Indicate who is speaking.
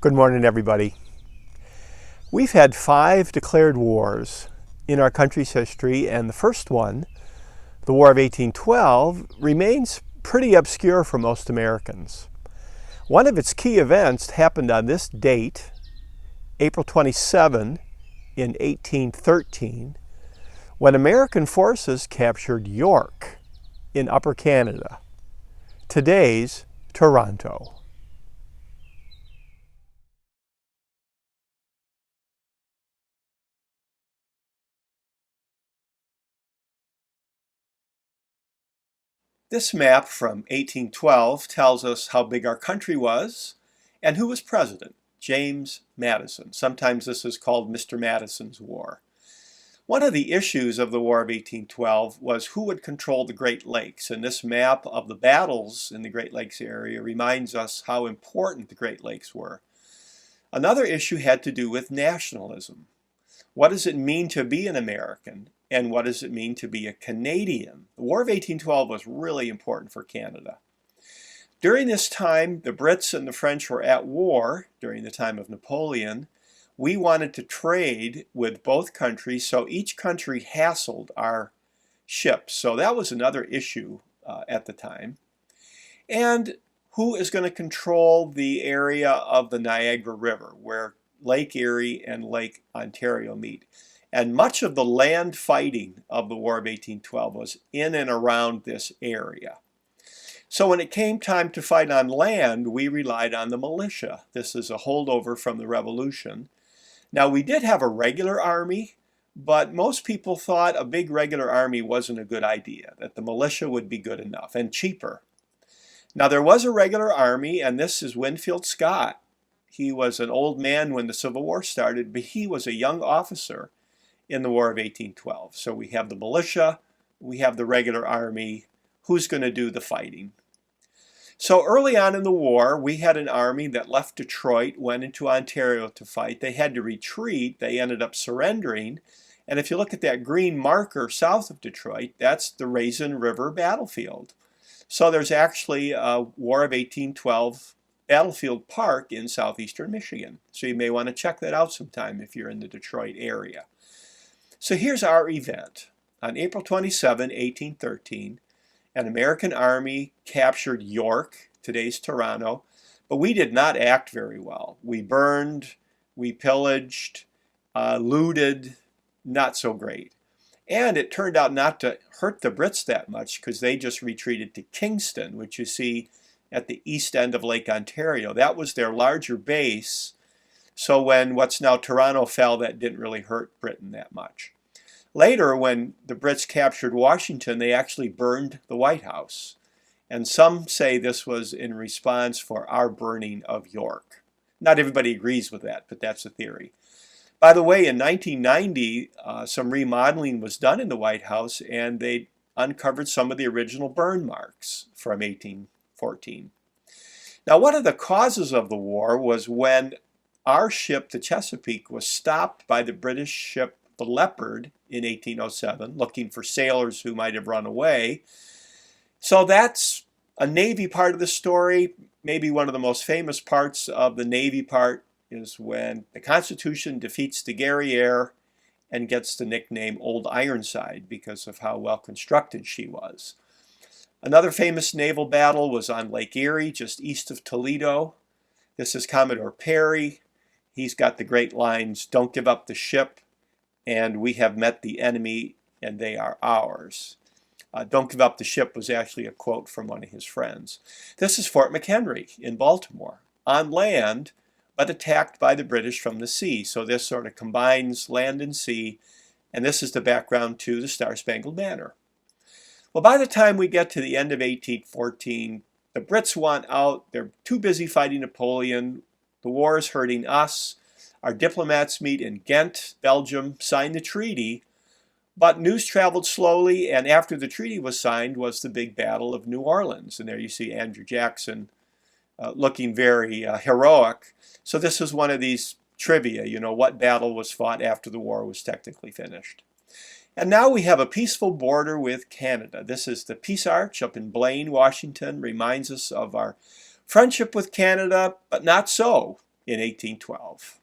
Speaker 1: Good morning, everybody. We've had 5 declared wars in our country's history, and the first one, the War of 1812, remains pretty obscure for most Americans. One of its key events happened on this date, April 27, in 1813, when American forces captured York in Upper Canada, today's Toronto. This map from 1812 tells us how big our country was and who was president, James Madison. Sometimes this is called Mr. Madison's War. One of the issues of the War of 1812 was who would control the Great Lakes, and this map of the battles in the Great Lakes area reminds us how important the Great Lakes were. Another issue had to do with nationalism. What does it mean to be an American? And what does it mean to be a Canadian? The War of 1812 was really important for Canada. During this time, the Brits and the French were at war during the time of Napoleon. We wanted to trade with both countries, so each country hassled our ships. So that was another issue at the time. And who is going to control the area of the Niagara River, where Lake Erie and Lake Ontario meet? And much of the land fighting of the War of 1812 was in and around this area. So when it came time to fight on land, we relied on the militia. This is a holdover from the Revolution. Now, we did have a regular army, but most people thought a big regular army wasn't a good idea, that the militia would be good enough and cheaper. Now, there was a regular army, and this is Winfield Scott. He was an old man when the Civil War started, but he was a young officer in the War of 1812. So we have the militia, we have the regular army. Who's going to do the fighting? So early on in the war, we had an army that left Detroit, went into Ontario to fight. They had to retreat. They ended up surrendering. And if you look at that green marker south of Detroit, that's the Raisin River battlefield. So there's actually a War of 1812 battlefield park in southeastern Michigan. So you may want to check that out sometime if you're in the Detroit area. So here's our event. On April 27, 1813, an American army captured York, today's Toronto, but we did not act very well. We burned, we pillaged, looted, not so great. And it turned out not to hurt the Brits that much because they just retreated to Kingston, which you see at the east end of Lake Ontario. That was their larger base. So when what's now Toronto fell, that didn't really hurt Britain that much. Later, when the Brits captured Washington, they actually burned the White House. And some say this was in response for our burning of York. Not everybody agrees with that, but that's a theory. By the way, in 1990, some remodeling was done in the White House, and they uncovered some of the original burn marks from 1814. Now, one of the causes of the war was when our ship, the Chesapeake, was stopped by the British ship, the Leopard, in 1807, looking for sailors who might have run away. So that's a Navy part of the story. Maybe one of the most famous parts of the Navy part is when the Constitution defeats the Guerriere and gets the nickname Old Ironside because of how well constructed she was. Another famous naval battle was on Lake Erie, just east of Toledo. This is Commodore Perry. He's got the great lines, "Don't give up the ship," and "We have met the enemy and they are ours." "Don't give up the ship" was actually a quote from one of his friends. This is Fort McHenry in Baltimore, on land, but attacked by the British from the sea. So this sort of combines land and sea, and this is the background to the Star-Spangled Banner. Well, by the time we get to the end of 1814, the Brits want out. They're too busy fighting Napoleon. The war is hurting us. Our diplomats meet in Ghent, Belgium, sign the treaty, but news traveled slowly, and after the treaty was signed was the big Battle of New Orleans. And there you see Andrew Jackson looking very heroic. So this is one of these trivia, what battle was fought after the war was technically finished. And now we have a peaceful border with Canada. This is the Peace Arch up in Blaine, Washington, reminds us of our friendship with Canada, but not so. in 1812.